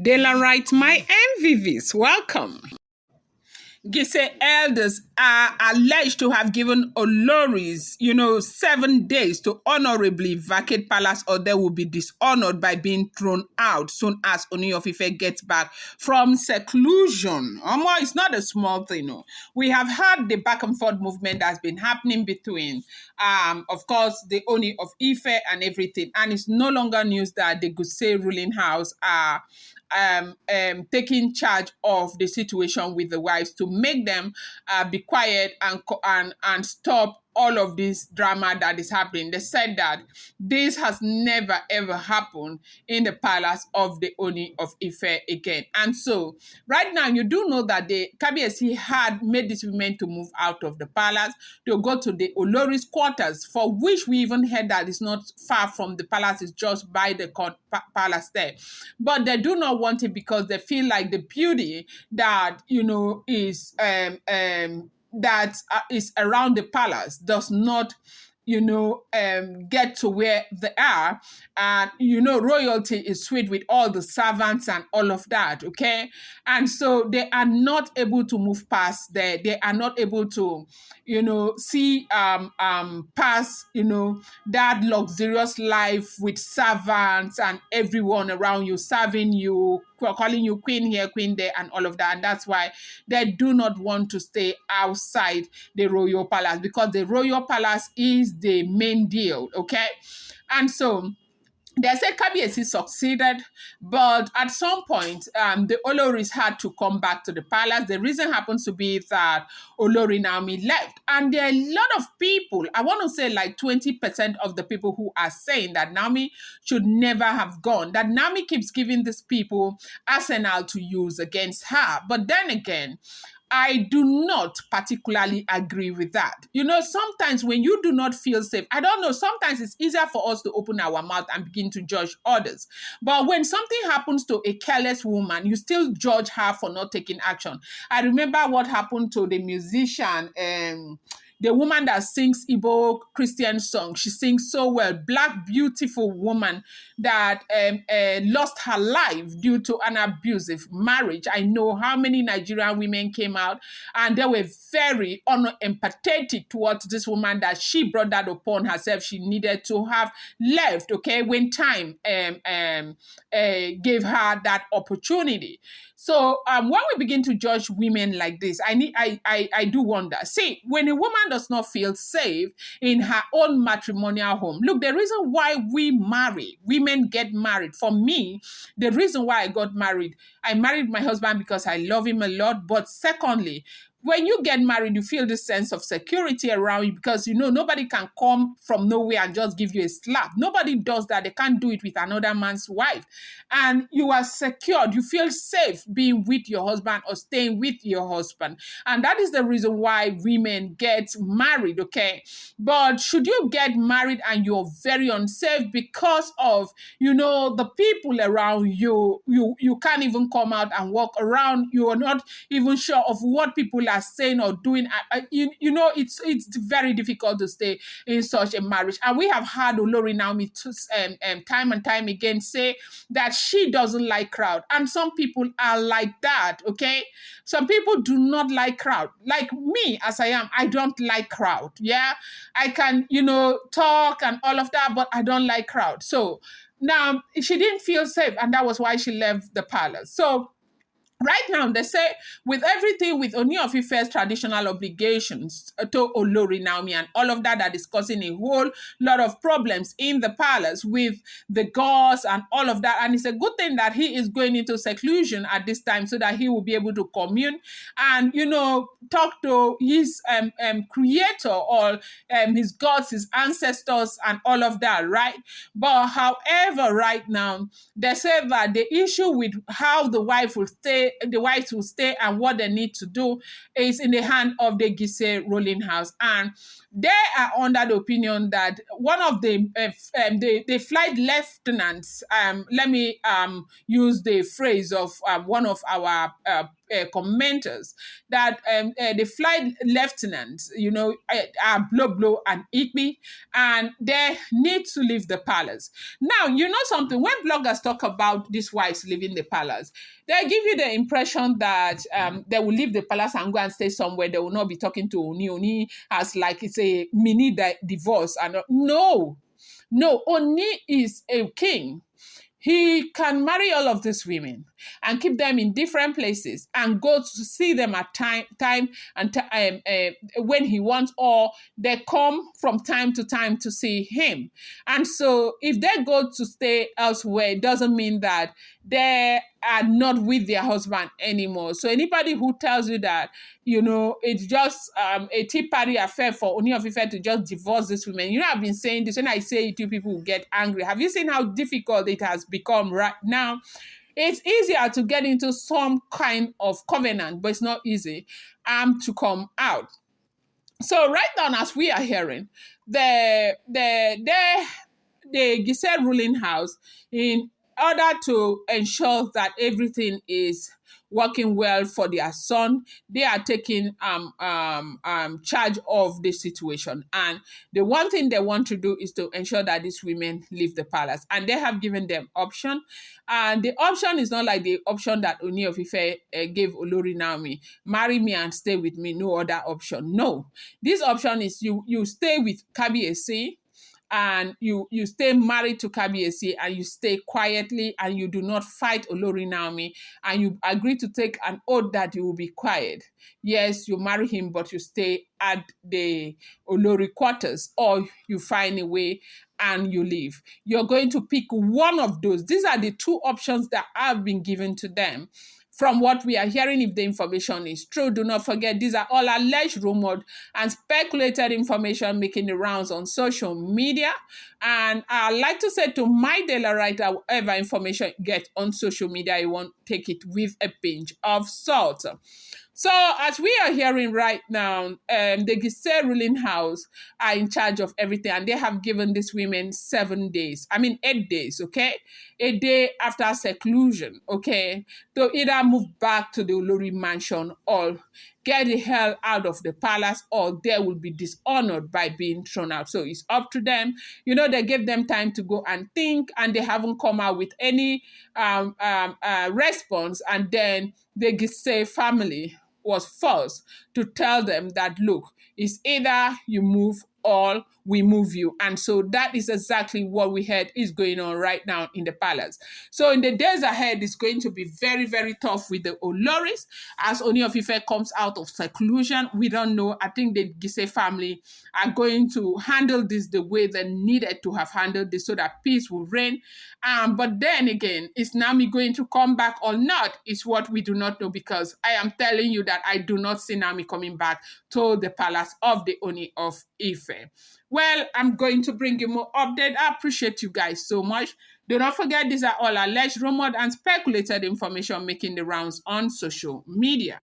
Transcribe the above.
Daylight, my MVVs, welcome. Giesi elders are alleged to have given Oloris, 7 days to honorably vacate palace or they will be dishonored by being thrown out soon as Ooni of Ife gets back from seclusion. Omo, it's not a small thing. No. We have had the back and forth movement that's been happening between, of course, the Ooni of Ife and everything. And it's no longer news that the Giesi ruling house are taking charge of the situation with the wives to make them be quiet and stop all of this drama that is happening. They said that this has never ever happened in the palace of the Ooni of Ife again. And so right now you do know that the Kabiyesi had made these women to move out of the palace to go to the Olori's quarters, for which we even heard that it's not far from the palace, it's just by the palace there. But they do not want it because they feel like the beauty that is around the palace does not get to where they are. And royalty is sweet with all the servants and all of that, okay? And so they are not able to move past there. They are not able to see past that luxurious life with servants and everyone around you serving you, calling you queen here, queen there, and all of that. And that's why they do not want to stay outside the royal palace, because the royal palace is the main deal, okay? And so they said Kabiyesi succeeded, but at some point, the Oloris had to come back to the palace. The reason happens to be that Olori Nami left. And there are a lot of people, I want to say like 20% of the people who are saying that Nami should never have gone, that Nami keeps giving these people arsenal to use against her. But then again, I do not particularly agree with that. Sometimes when you do not feel safe, I don't know, sometimes it's easier for us to open our mouth and begin to judge others. But when something happens to a careless woman, you still judge her for not taking action. I remember what happened to the musician, the woman that sings Igbo Christian songs. She sings so well. Black, beautiful woman that lost her life due to an abusive marriage. I know how many Nigerian women came out and they were very empathetic towards this woman, that she brought that upon herself. She needed to have left, okay, when time gave her that opportunity. So when we begin to judge women like this, I do wonder. See, when a woman does not feel safe in her own matrimonial home, look, the reason why women get married. For me, the reason why I married my husband because I love him a lot. But secondly, when you get married, you feel this sense of security around you, because nobody can come from nowhere and just give you a slap. Nobody does that. They can't do it with another man's wife. And you are secured. You feel safe being with your husband or staying with your husband. And that is the reason why women get married, okay? But should you get married and you're very unsafe because of, the people around you, you can't even come out and walk around. You are not even sure of what people are saying or doing. It's very difficult to stay in such a marriage. And we have had Olori Nami time and time again say that she doesn't like crowd. And some people are like that, okay? Some people do not like crowd. Like me, as I am, I don't like crowd, yeah? I can, talk and all of that, but I don't like crowd. So now she didn't feel safe, and that was why she left the palace. So right now, they say with everything with Ooni of Ife's traditional obligations to Olori Nami and all of that is causing a whole lot of problems in the palace with the gods and all of that. And it's a good thing that he is going into seclusion at this time so that he will be able to commune and, talk to his creator or his gods, his ancestors and all of that, right? But however, right now, they say that the issue with how the wife will stay the wives will stay, and what they need to do is in the hand of the Giesi ruling house. And they are under the opinion that one of the flight lieutenants, let me use the phrase of one of our commenters, that the flight lieutenants, are blow blow and Ikpi, and they need to leave the palace. Now, you know something, when bloggers talk about these wives leaving the palace, they give you the impression that they will leave the palace and go and stay somewhere. They will not be talking to Ooni. Ooni as like it's a mini divorce. And no, Ooni is a king. He can marry all of these women and keep them in different places and go to see them at time and when he wants, or they come from time to time to see him. And so if they go to stay elsewhere, it doesn't mean that they are not with their husband anymore. So anybody who tells you that, it's just a tea party affair for Ooni of Ife to just divorce these women. I've been saying this. When I say it, you people will get angry. Have you seen how difficult it has become right now? It's easier to get into some kind of covenant, but it's not easy to come out. So right now, as we are hearing, the Giesi ruling house, in order to ensure that everything is working well for their son, they are taking charge of the situation. And the one thing they want to do is to ensure that these women leave the palace. And they have given them option. And the option is not like the option that Ooni of Ife gave Olori Nami, marry me and stay with me, no other option. No. This option is you stay with Kabiyesi, and you stay married to Kabiyesi, and you stay quietly, and you do not fight Olori Nami, and you agree to take an oath that you will be quiet. Yes, you marry him, but you stay at the Olori quarters, or you find a way and you leave. You're going to pick one of those. These are the two options that have been given to them. From what we are hearing, if the information is true, do not forget these are all alleged, rumored, and speculated information making the rounds on social media. And I like to say to my daily writer, whatever information you get on social media, you won't take it with a pinch of salt. So as we are hearing right now, the Giesi ruling house are in charge of everything, and they have given these women 7 days. 8 days, okay? A day after seclusion, okay? To either move back to the Olori mansion or get the hell out of the palace, or they will be dishonored by being thrown out. So it's up to them. They gave them time to go and think, and they haven't come out with any response. And then the Giesi family was forced to tell them that, look, it's either you move or we move you. And so that is exactly what we heard is going on right now in the palace. So in the days ahead, it's going to be very, very tough with the Oloris. As Ooni of Ife comes out of seclusion, we don't know. I think the Giesi family are going to handle this the way they needed to have handled this so that peace will reign. But then again, is Nami going to come back or not is what we do not know, because I am telling you that I do not see Nami coming back to the palace of the Ooni of Ife. Well, I'm going to bring you more update. I appreciate you guys so much. Do not forget, these are all alleged, rumored, and speculated information making the rounds on social media.